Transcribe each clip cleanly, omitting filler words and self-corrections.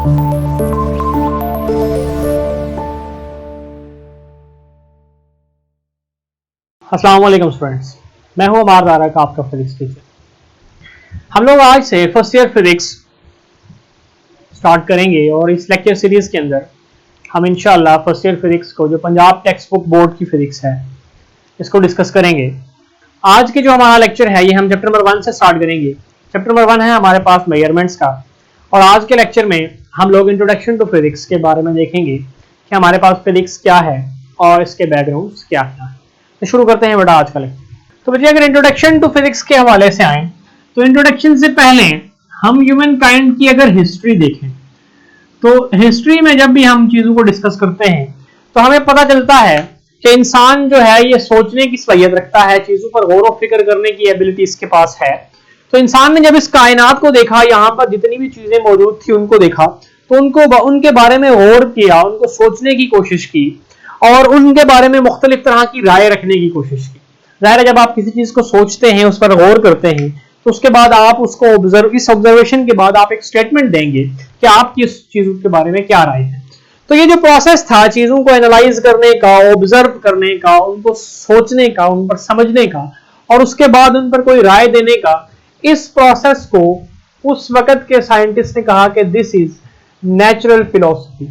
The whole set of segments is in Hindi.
अस्सलाम वालेकुम स्टूडेंट्स, मैं हूं अमार दारा का आपका फिजिक्स टीचर। हम लोग आज से फर्स्ट ईयर फिजिक्स स्टार्ट करेंगे और इस लेक्चर सीरीज के अंदर हम इंशाल्लाह फर्स्ट ईयर फिजिक्स को जो पंजाब टेक्स्ट बुक बोर्ड की फिजिक्स है इसको डिस्कस करेंगे। आज के जो हमारा लेक्चर है ये हम चैप्टर नंबर 1 से स्टार्ट करेंगे। चैप्टर नंबर 1 है हमारे पास मेजरमेंट्स का, और आज के लेक्चर में हम लोग इंट्रोडक्शन टू फिजिक्स के बारे में देखेंगे कि हमारे पास फिजिक्स क्या है और इसके बैकग्राउंड्स क्या क्या है। तो शुरू करते हैं बेटा आज का लेक्चर। तो बच्चे अगर इंट्रोडक्शन टू फिजिक्स के हवाले से आए तो इंट्रोडक्शन से पहले हम ह्यूमन काइंड की अगर हिस्ट्री देखें तो हिस्ट्री में जब भी हम चीजों को डिस्कस करते हैं तो हमें पता चलता है कि इंसान जो है ये सोचने की सलाहियत रखता है, चीजों पर गौर व फिक्र करने की एबिलिटी इसके पास है। तो इंसान ने जब इस कायनात को देखा, यहाँ पर जितनी भी चीजें मौजूद थी उनको देखा, तो उनके बारे में गौर किया, उनको सोचने की कोशिश की और उनके बारे में मुख्तलिफ तरह की राय रखने की कोशिश की। जाहिर है जब आप किसी चीज को सोचते हैं, उस पर गौर करते हैं, तो उसके बाद आप उसको इस ऑब्जर्वेशन के बाद आप एक स्टेटमेंट देंगे कि आपकी इस चीजों के बारे में क्या राय है। तो ये जो प्रोसेस था चीजों को एनालाइज करने का, ऑब्जर्व करने का, उनको सोचने का, उन पर समझने का और उसके बाद उन पर कोई राय देने का, इस प्रोसेस को उस वक्त के साइंटिस्ट ने कहा कि दिस इज नेचुरल फिलॉसफी।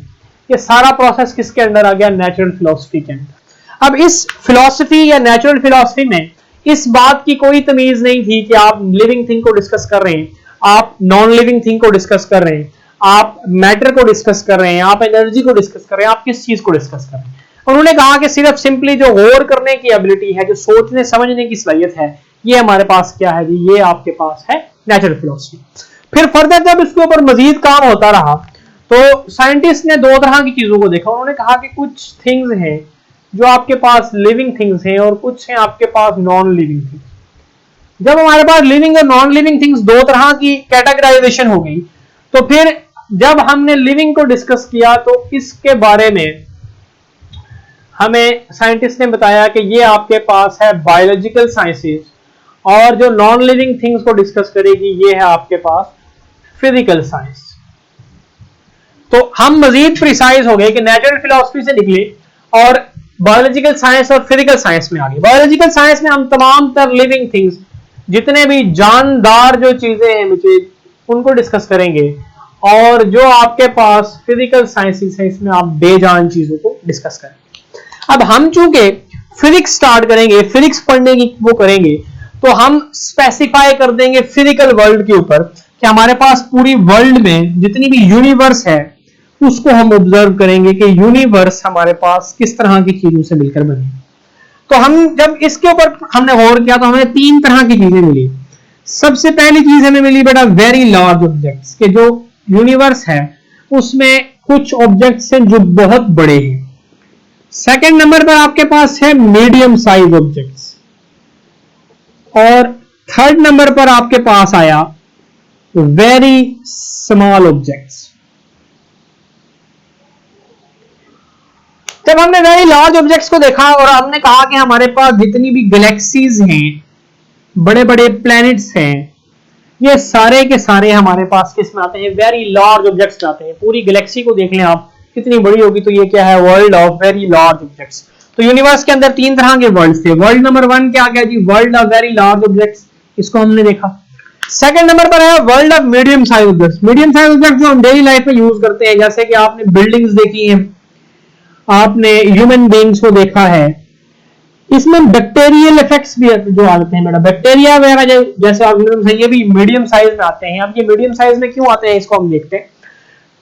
ये सारा प्रोसेस किसके अंडर आ गया? नेचुरल फिलॉसफी के अंदर। अब इस फिलॉसफी या नेचुरल फिलॉसफी में इस बात की कोई तमीज नहीं थी कि आप लिविंग थिंग को डिस्कस कर रहे हैं, आप नॉन लिविंग थिंग को डिस्कस कर रहे हैं, आप मैटर को डिस्कस कर रहे हैं, आप एनर्जी को डिस्कस कर रहे हैं, आप किस चीज को डिस्कस कर रहे हैं। उन्होंने कहा कि सिर्फ सिंपली जो गौर करने की एबिलिटी है, जो सोचने समझने की सलाहियत है, ये हमारे पास क्या है जी? ये आपके पास है नेचुरल फिलॉसफी। फिर फर्दर जब इसके ऊपर मजीद काम होता रहा तो साइंटिस्ट ने दो तरह की चीजों को देखा। उन्होंने कहा कि कुछ थिंग्स हैं जो आपके पास लिविंग थिंग्स हैं और कुछ हैं आपके पास नॉन लिविंग थिंग्स। जब हमारे पास लिविंग और नॉन लिविंग थिंग्स दो तरह की कैटेगराइजेशन हो गई तो फिर जब हमने लिविंग को डिस्कस किया तो इसके बारे में हमें साइंटिस्ट ने बताया कि ये आपके पास है बायोलॉजिकल साइंसेस, और जो नॉन लिविंग थिंग्स को डिस्कस करेगी ये है आपके पास फिजिकल साइंस। तो हम मजीद प्रिसाइज हो गए कि नेचुरल फिलॉसफी से निकले और बायोलॉजिकल साइंस और फिजिकल साइंस में आ गए। बायोलॉजिकल साइंस में हम तमाम तर लिविंग थिंग्स, जितने भी जानदार जो चीजें हैं बच्चे, उनको डिस्कस करेंगे, और जो आपके पास फिजिकल साइंसेस है इसमें आप बेजान चीजों को डिस्कस करेंगे। अब हम चूंकि फिजिक्स स्टार्ट करेंगे, फिजिक्स पढ़ने की वो करेंगे, तो हम स्पेसिफाई कर देंगे फिजिकल वर्ल्ड के ऊपर कि हमारे पास पूरी वर्ल्ड में जितनी भी यूनिवर्स है उसको हम ऑब्जर्व करेंगे कि यूनिवर्स हमारे पास किस तरह की चीजों से मिलकर बने। तो हम जब इसके ऊपर हमने गौर किया तो हमें तीन तरह की चीजें मिली। सबसे पहली चीज हमें मिली बेटा वेरी लार्ज ऑब्जेक्ट्स, के जो यूनिवर्स है उसमें कुछ ऑब्जेक्ट्स हैं जो बहुत बड़े हैं। सेकंड नंबर पर आपके पास है मीडियम साइज ऑब्जेक्ट्स, और थर्ड नंबर पर आपके पास आया वेरी स्मॉल ऑब्जेक्ट्स। जब हमने वेरी लार्ज ऑब्जेक्ट्स को देखा और हमने कहा कि हमारे पास जितनी भी गैलेक्सीज हैं, बड़े बड़े प्लैनेट्स हैं, ये सारे के सारे हमारे पास किस में आते हैं? वेरी लार्ज ऑब्जेक्ट्स में आते हैं। पूरी गैलेक्सी को देख लें आप कितनी बड़ी होगी, तो ये क्या है? World of very large objects. तो यूनिवर्स के अंदर तीन तरह के वर्ल्ड थे। वर्ल्ड नंबर 1 क्या गया जी? World of very large objects, इसको हमने देखा। सेकंड नंबर पर है world of medium size objects. Medium size objects जो हम डेली लाइफ में यूज करते हैं, जैसे कि आपने बिल्डिंग्स देखी हैं, आपने ह्यूमन बीइंग्स को देखा है। इसमें बैक्टीरियल इफेक्ट्स भी जो आते हैं बेटा, बैक्टीरिया वगैरह जैसे ऑर्गेनिज्म है, ये भी मीडियम साइज में आते हैं। अब ये मीडियम साइज में क्यों आते हैं इसको हम देखते हैं।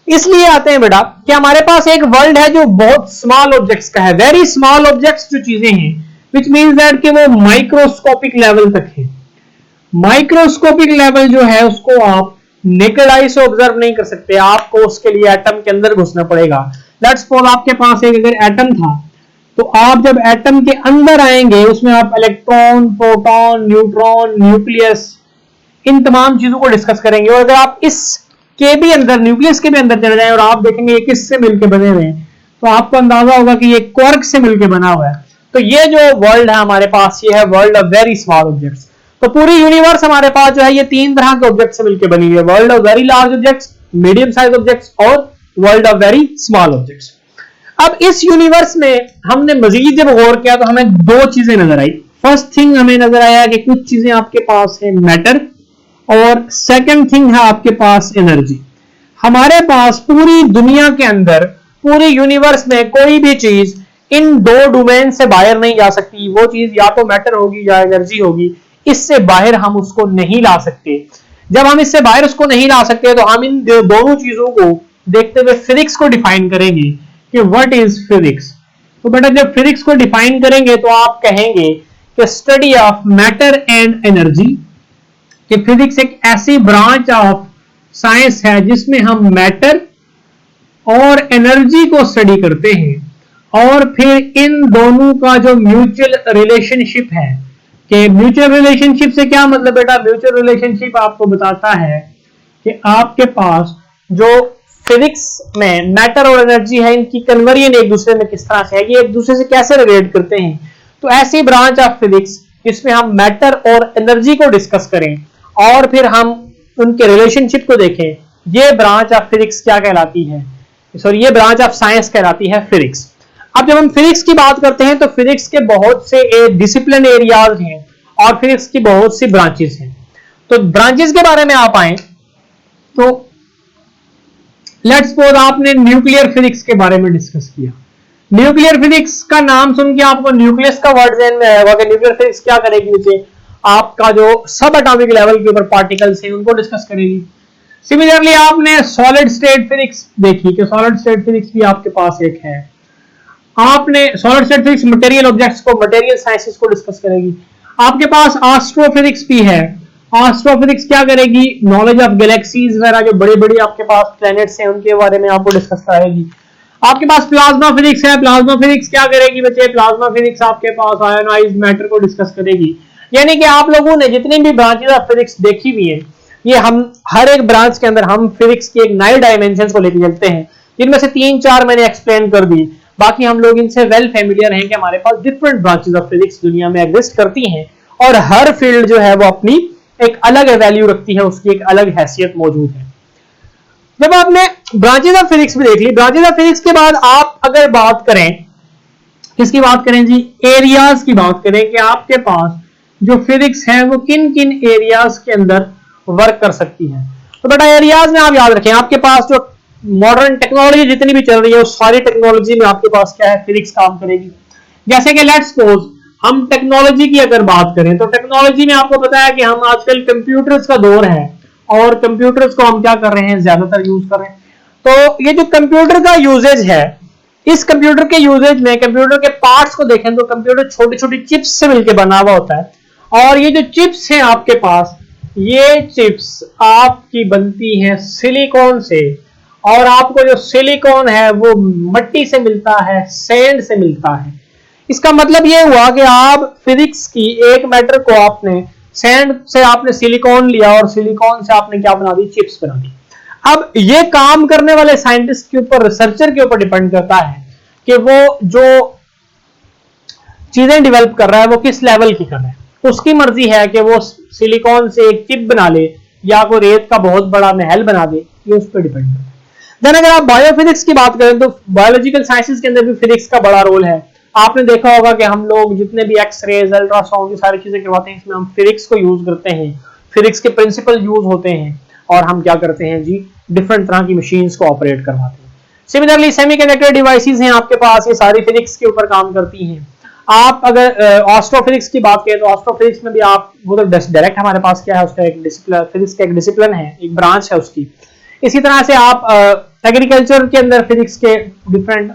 इसलिए आते हैं बेटा कि हमारे पास एक वर्ल्ड है जो बहुत स्मॉल ऑब्जेक्ट्स का है। वेरी स्मॉल ऑब्जेक्ट्स जो चीजें हैं, विच मींस दैट कि वो माइक्रोस्कोपिक लेवल तक है। माइक्रोस्कोपिक लेवल जो है उसको आप नेकेड आई से ऑब्जर्व नहीं कर सकते, आपको उसके लिए एटम के अंदर घुसना पड़ेगा। लेट्स सपोज आपके पास एक अगर एटम था, तो आप जब एटम के अंदर आएंगे उसमें आप इलेक्ट्रॉन, प्रोटॉन, न्यूट्रॉन, न्यूक्लियस, इन तमाम चीजों को डिस्कस करेंगे। और अगर आप इस के भी अंदर, न्यूक्लियस के भी अंदर चले जाएं और आप देखेंगे ये किससे मिलकर बने हुए हैं, तो आपको अंदाजा होगा कि ये क्वार्क से मिलकर बना हुआ है। तो ये जो वर्ल्ड है हमारे पास, ये है world of very small objects. तो पूरी यूनिवर्स हमारे पास जो है ये तीन तरह के ऑब्जेक्ट से मिलकर बनी हुई है। World of very large objects, medium size objects और world of very small objects. अब इस यूनिवर्स में हमने मजीद जब गौर किया तो हमें दो चीजें नजर आई। फर्स्ट थिंग हमें नजर आया कि कुछ चीजें आपके पास है मैटर, और सेकंड थिंग है आपके पास एनर्जी। हमारे पास पूरी दुनिया के अंदर, पूरी यूनिवर्स में कोई भी चीज इन दो डोमेन से बाहर नहीं जा सकती। वो चीज या तो मैटर होगी या एनर्जी होगी, इससे बाहर हम उसको नहीं ला सकते। जब हम इससे बाहर उसको नहीं ला सकते तो हम इन दोनों चीजों को देखते हुए फिजिक्स को डिफाइन करेंगे कि व्हाट इज फिजिक्स। तो बेटा जब फिजिक्स को डिफाइन करेंगे तो आप कहेंगे कि study of matter and energy, कि फिजिक्स एक ऐसी ब्रांच ऑफ साइंस है जिसमें हम मैटर और एनर्जी को स्टडी करते हैं, और फिर इन दोनों का जो म्यूचुअल रिलेशनशिप है, कि म्यूचुअल रिलेशनशिप से क्या मतलब बेटा, म्यूचुअल रिलेशनशिप आपको बताता है कि आपके पास जो फिजिक्स में मैटर और एनर्जी है, इनकी कन्वर्जन एक दूसरे में किस तरह से है, ये एक दूसरे से कैसे रिलेट करते हैं। तो ऐसी ब्रांच ऑफ फिजिक्स जिसमें हम मैटर और एनर्जी को डिस्कस करें और फिर हम उनके रिलेशनशिप को देखें, ये ब्रांच ऑफ फिजिक्स क्या कहलाती है, सॉरी ये ब्रांच ऑफ साइंस कहलाती है फिजिक्स। अब जब हम फिजिक्स की बात करते हैं तो फिजिक्स के बहुत से डिसिप्लिन एरियाज हैं और फिजिक्स की बहुत सी ब्रांचेस हैं। तो ब्रांचेस के बारे में आप आए तो लेट्स सपोज आपने न्यूक्लियर फिजिक्स के बारे में डिस्कस किया। न्यूक्लियर फिजिक्स का नाम सुन के आपको न्यूक्लियस का वर्ड ध्यान में आएगा कि न्यूक्लियर फिजिक्स क्या करेगी, नीचे आपका जो सब एटॉमिक लेवल के ऊपर पार्टिकल्स हैं उनको डिस्कस करेगी। सिमिलरली आपने सॉलिड स्टेट फिजिक्स देखी कि सॉलिड स्टेट फिजिक्स भी आपके पास एक है। आपने solid state physics material objects को, मटेरियल साइंसेस को डिस्कस करेगी। आपके पास एस्ट्रोफिजिक्स भी है। एस्ट्रोफिजिक्स क्या करेगी, नॉलेज ऑफ गैलेक्सीज वगैरह जो बड़े बड़े आपके पास प्लैनेट्स हैं उनके बारे में आपको डिस्कस कराएगी। आपके पास प्लाज्मा फिजिक्स है। प्लाज्मा फिजिक्स क्या करेगी बच्चे, प्लाज्मा फिजिक्स आपके पास आयोनाइज्ड मैटर को डिस्कस करेगी। यानी कि आप लोगों ने जितनी भी ब्रांचेस ऑफ फिजिक्स देखी हुई है, ये हम हर एक ब्रांच के अंदर हम फिजिक्स की एक नए डायमेंशंस को लेकर चलते हैं, जिनमें से 3-4 मैंने एक्सप्लेन कर दी। बाकी हम लोग इनसे वेल फेमिलियर हैं कि हमारे पास डिफरेंट ब्रांचेस ऑफ फिजिक्स दुनिया में एग्जिस्ट करती हैं और हर फील्ड जो है वो अपनी एक अलग वैल्यू रखती है, उसकी एक अलग हैसियत मौजूद है। जब आपने ब्रांचेस ऑफ फिजिक्स भी देख ली, ब्रांचेस ऑफ फिजिक्स के बाद आप अगर बात करें, किसकी बात करें जी, एरियाज की बात करें कि आपके पास जो फिजिक्स है वो किन किन एरियाज के अंदर वर्क कर सकती है। तो बेटा एरियाज में आप याद रखें, आपके पास जो मॉडर्न टेक्नोलॉजी जितनी भी चल रही है उस सारी टेक्नोलॉजी में आपके पास क्या है, फिजिक्स काम करेगी। जैसे कि लेट्स सपोज हम टेक्नोलॉजी की अगर बात करें तो टेक्नोलॉजी में आपको पता है कि हम आजकल कंप्यूटर्स का दौर है और कंप्यूटर्स को हम क्या कर रहे हैं, ज्यादातर यूज कर रहे हैं। तो ये जो कंप्यूटर का यूजेज है, इस कंप्यूटर के यूजेज में कंप्यूटर के पार्ट्स को देखें तो कंप्यूटर छोटी छोटी चिप्स से मिलकर बना हुआ होता है, और ये जो चिप्स हैं आपके पास, ये चिप्स आपकी बनती हैं सिलिकॉन से, और आपको जो सिलिकॉन है वो मिट्टी से मिलता है, सैंड से मिलता है। इसका मतलब ये हुआ कि आप फिजिक्स की एक मैटर को आपने सैंड से आपने सिलिकॉन लिया और सिलिकॉन से आपने क्या बना दी, चिप्स बना दी। अब ये काम करने वाले साइंटिस्ट के ऊपर, रिसर्चर के ऊपर डिपेंड करता है कि वो जो चीजें डेवलप कर रहा है वो किस लेवल की कर रहा है। उसकी मर्जी है कि वो सिलिकॉन से एक चिप बना ले या कोई रेत का बहुत बड़ा महल बना दे, ये उस पर डिपेंड करता है। देन अगर आप बायोफिजिक्स की बात करें तो बायोलॉजिकल साइंसेस के अंदर भी फिजिक्स का बड़ा रोल है। आपने देखा होगा कि हम लोग जितने भी एक्सरेज, अल्ट्रासाउंड, ये सारी चीजें करवाते हैं, इसमें हम फिजिक्स को यूज करते हैं, फिजिक्स के प्रिंसिपल यूज होते हैं और हम क्या करते हैं जी, डिफरेंट तरह की मशीन्स को ऑपरेट करवाते हैं। सिमिलरली सेमीकंडक्टर डिवाइसेस हैं आपके पास, ये सारी फिजिक्स के ऊपर काम करती हैं। आप अगर एस्ट्रोफिजिक्स की बात करें तो एस्ट्रोफिजिक्स में भी आप वो तो डायरेक्ट हमारे पास क्या है, उसका एक डिसिप्लिन, फिजिक्स का एक डिसिप्लिन है, एक ब्रांच है उसकी। इसी तरह से आप एग्रीकल्चर के अंदर फिजिक्स के डिफरेंट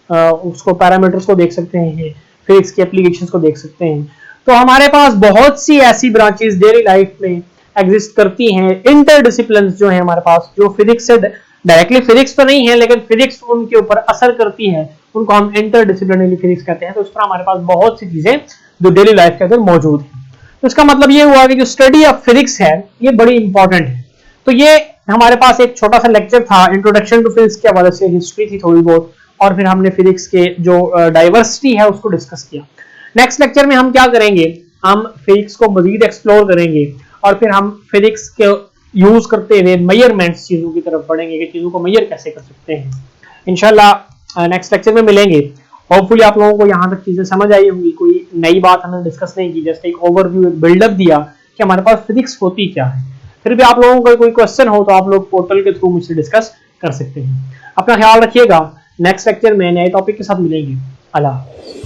उसको पैरामीटर्स को देख सकते हैं, फिजिक्स के एप्लीकेशंस को देख सकते हैं। तो हमारे पास बहुत सी ऐसी ब्रांचेस डेली लाइफ में एग्जिस्ट करती हैं, इंटरडिसिप्लिन्स जो है हमारे पास, जो फिजिक्स से डायरेक्टली फिजिक्स तो नहीं है लेकिन फिजिक्स उनके ऊपर असर करती है, उनको हम इंटरडिसिप्लिनरी फिजिक्स कहते हैं। तो इस तरह हमारे पास बहुत सी चीजें जो डेली लाइफ के अंदर मौजूद है। तो इसका मतलब ये हुआ कि जो स्टडी ऑफ फिजिक्स है ये बड़ी इंपॉर्टेंट है। तो ये हमारे पास एक छोटा सा लेक्चर था, इंट्रोडक्शन टू फिजिक्स के हवाले से, हिस्ट्री थी थोड़ी बहुत, और फिर हमने फिजिक्स के जो डाइवर्सिटी है उसको डिस्कस किया। नेक्स्ट लेक्चर में हम क्या करेंगे, हम फिजिक्स को मजीद एक्सप्लोर करेंगे और फिर हम फिजिक्स के यूज करते हुए मेजरमेंट्स चीजों की तरफ बढ़ेंगे कि चीजों को मेजर कैसे कर सकते हैं। इंशाल्लाह नेक्स्ट लेक्चर में मिलेंगे। होपफुली आप लोगों को यहाँ तक चीजें समझ आई होंगी, कोई नई बात हमने डिस्कस नहीं की, जस्ट एक ओवरव्यू, एक बिल्डअप दिया कि हमारे पास फिजिक्स होती क्या है। फिर भी आप लोगों का कोई क्वेश्चन हो तो आप लोग पोर्टल के थ्रू मुझसे डिस्कस कर सकते हैं। अपना ख्याल रखिएगा, नेक्स्ट लेक्चर में नए टॉपिक के साथ मिलेंगे। अल्लाह।